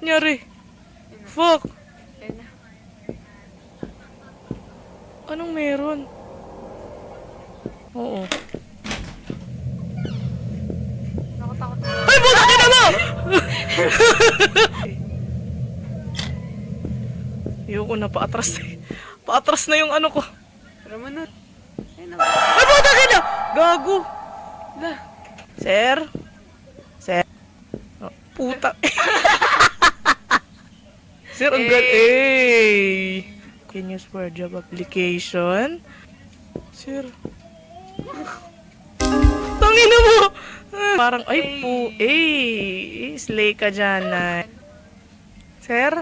Nyari. Fuck. Ayun na. Anong meron? Oo. Nakatakot na. Ay, puta ka na mo! Ayoko na, paatras na. Paatras na yung ano ko. Tara mo na. Ayun na. Ay, puta ka na! Gago! La. Sir? Sir? Oh, puta. Sir, ang eh. Can you for job application? Sir. Tangina mo! Parang, ay po, slay ka dyan na. Sir?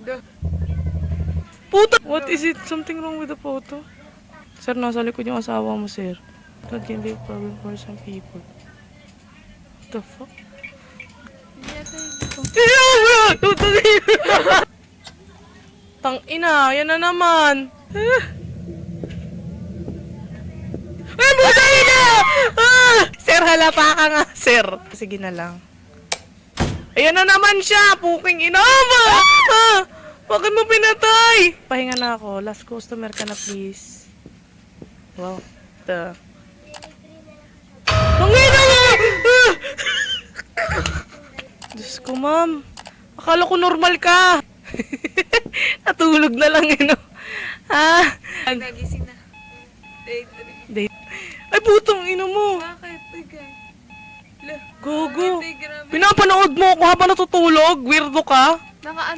Da. Puta! What is it? Something wrong with the photo? Sir, nasa likod yung asawa mo, sir. That can be a problem for some people. What the fuck? Hindi yata yun. Tang ina, yan na naman. Ay, buta ina! Sir, halapa ka nga, sir. Sige na lang. Ayan na naman siya, puking ina. Bakit mo pinatay? Pahinga na ako. Last customer ka na, please. Wow. Tangina mo! Diyos ko, ma'am. Akala ko normal ka. Natulog na lang, no? Nagising na. Date. Ay, putong ino mo. Bakit? Ay, guys. La. Gogo. Ay, grabe. Pinapanood mo ako habang natutulog. Weirdo ka. Nakaano